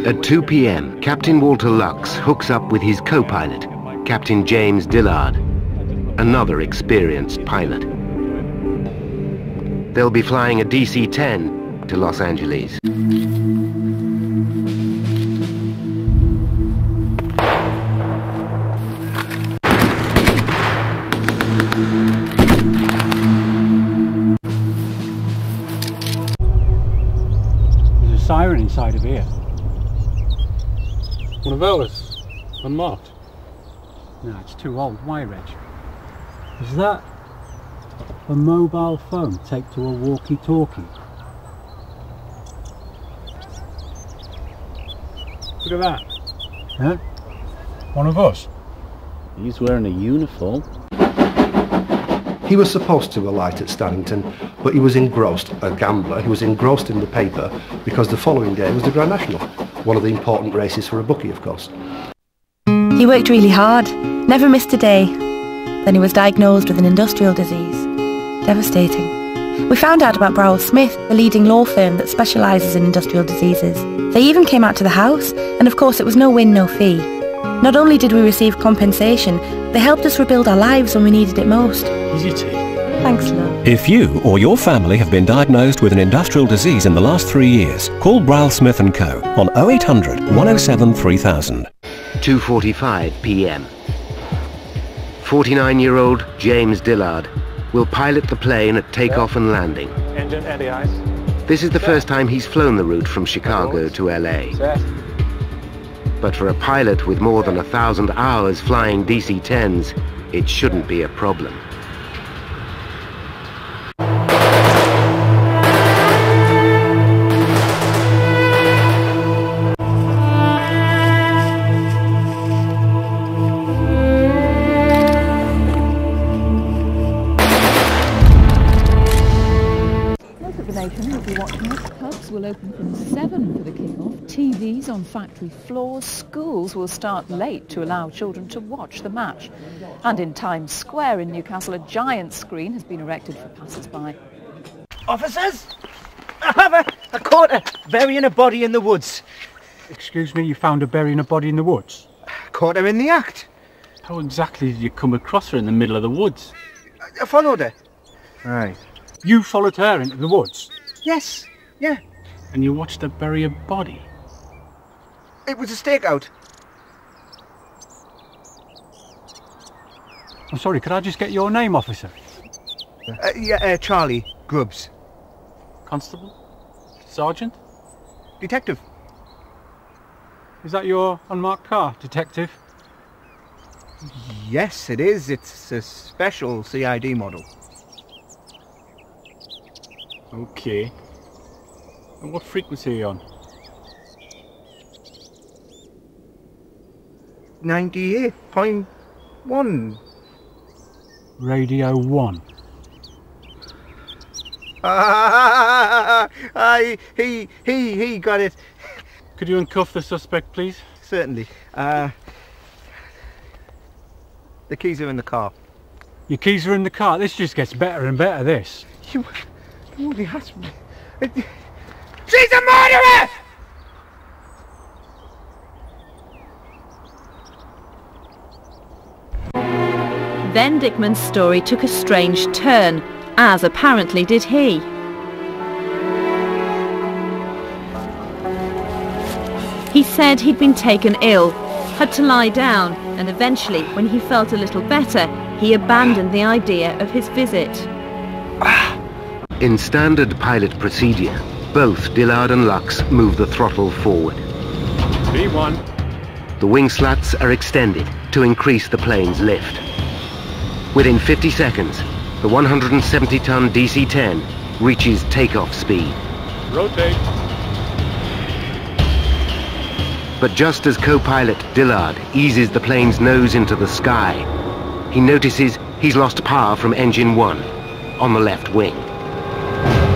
At 2 p.m, Captain Walter Lux hooks up with his co-pilot, Captain James Dillard, another experienced pilot. They'll be flying a DC-10 to Los Angeles. There's a siren inside of here. One of ours, unmarked. No, it's too old. Why, Reg? Is that a mobile phone taped to a walkie-talkie? Look at that. Huh? One of us. He's wearing a uniform. He was supposed to alight at Stannington, but he was engrossed, a gambler, he was engrossed in the paper because the following day was the Grand National, one of the important races for a bookie, of course. He worked really hard, never missed a day. Then he was diagnosed with an industrial disease. Devastating. We found out about Browell Smith, the leading law firm that specialises in industrial diseases. They even came out to the house, and of course it was no win, no fee. Not only did we receive compensation, they helped us rebuild our lives when we needed it most. Here's your tea. Thanks, love. If you or your family have been diagnosed with an industrial disease in the last 3 years, call Browell Smith & Co. on 0800 107 3000. 2:45 p.m. 49-year-old James Dillard will pilot the plane at takeoff and landing. Engine anti-ice. This is the first time he's flown the route from Chicago to LA. Set. But for a pilot with more than 1,000 hours flying DC-10s, it shouldn't be a problem. Most of the nation will be watching us. Pubs will open from 7 for the kick-off. TVs on factory floors. Schools will start late to allow children to watch the match. And in Times Square in Newcastle, a giant screen has been erected for passers-by. Officers, I have a caught a burying a body in the woods. Excuse me, you found her burying a body in the woods? Caught her in the act. How exactly did you come across her in the middle of the woods? I followed her. Right. You followed her into the woods? Yes, yeah. And you watched her bury a body? It was a stakeout. I'm sorry, could I just get your name, officer? Charlie Grubbs. Constable? Sergeant? Detective. Is that your unmarked car, detective? Yes, it is. It's a special CID model. Okay. And what frequency are you on? 98.1. Radio 1. He got it. Could you uncuff the suspect, please? Certainly. The keys are in the car. Your keys are in the car? This just gets better and better, this. You only asked me. She's a murderer! Then Dickman's story took a strange turn, as apparently did he. He said he'd been taken ill, had to lie down, and eventually, when he felt a little better, he abandoned the idea of his visit. In standard pilot procedure, both Dillard and Lux move the throttle forward. B1. The wing slats are extended to increase the plane's lift. Within 50 seconds, the 170-ton DC-10 reaches takeoff speed. Rotate. But just as co-pilot Dillard eases the plane's nose into the sky, he notices he's lost power from engine 1 on the left wing.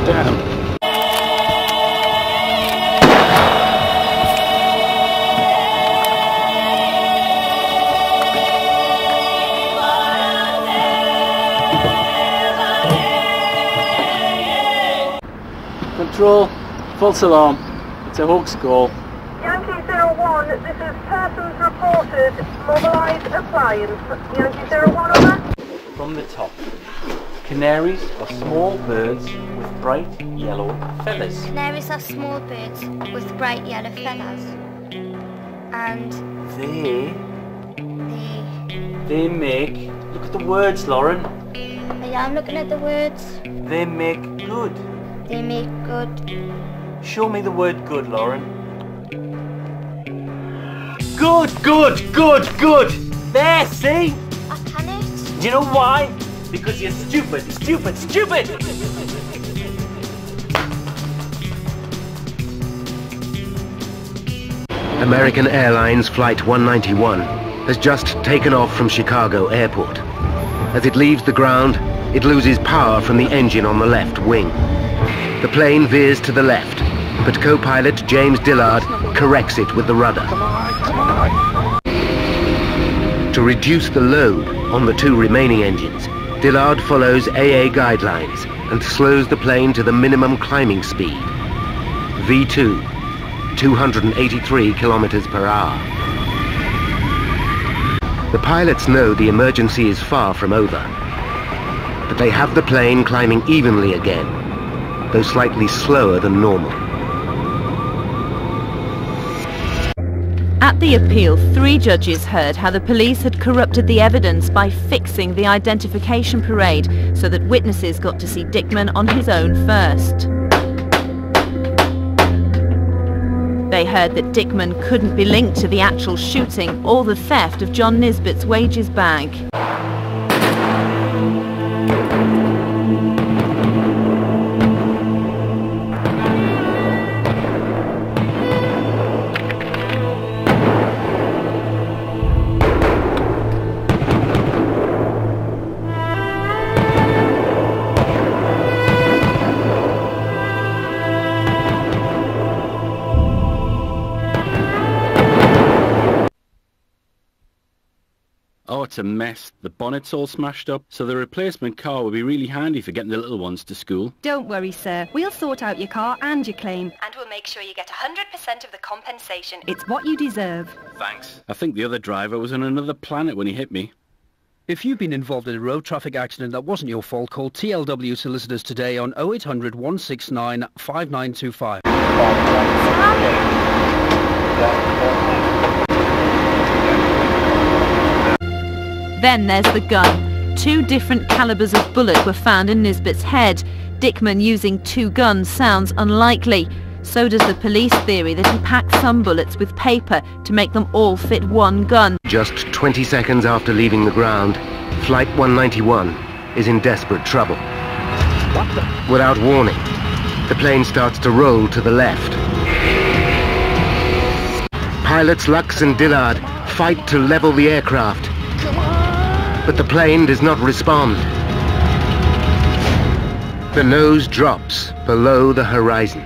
Down. Control, false alarm. It's a hoax call. Yankee 01, this is persons reported, mobilise appliance. Yankee 01, over. From the top. Canaries are small birds with bright yellow feathers. Canaries are small birds with bright yellow feathers. And they make, look at the words, Lauren. I am looking at the words. They make good. They make good. Show me the word good, Lauren. Good, good, good, good. There, see? I cannot. Do you know why? Because you're stupid, stupid, stupid! American Airlines Flight 191 has just taken off from Chicago Airport. As it leaves the ground, it loses power from the engine on the left wing. The plane veers to the left, but co-pilot James Dillard corrects it with the rudder. To reduce the load on the two remaining engines, Dillard follows AA guidelines and slows the plane to the minimum climbing speed, V2, 283 kilometers per hour. The pilots know the emergency is far from over, but they have the plane climbing evenly again, though slightly slower than normal. At the appeal, 3 judges heard how the police had corrupted the evidence by fixing the identification parade so that witnesses got to see Dickman on his own first. They heard that Dickman couldn't be linked to the actual shooting or the theft of John Nisbet's wages bag. Oh, it's a mess. The bonnet's all smashed up, so the replacement car would be really handy for getting the little ones to school. Don't worry, sir. We'll sort out your car and your claim. And we'll make sure you get 100% of the compensation. It's what you deserve. Thanks. I think the other driver was on another planet when he hit me. If you've been involved in a road traffic accident that wasn't your fault, call TLW Solicitors today on 0800 169 5925. Then there's the gun. 2 different calibers of bullet were found in Nisbet's head. Dickman using 2 guns sounds unlikely. So does the police theory that he packed some bullets with paper to make them all fit one gun. Just 20 seconds after leaving the ground, Flight 191 is in desperate trouble. Without warning, the plane starts to roll to the left. Pilots Lux and Dillard fight to level the aircraft, but the plane does not respond. The nose drops below the horizon.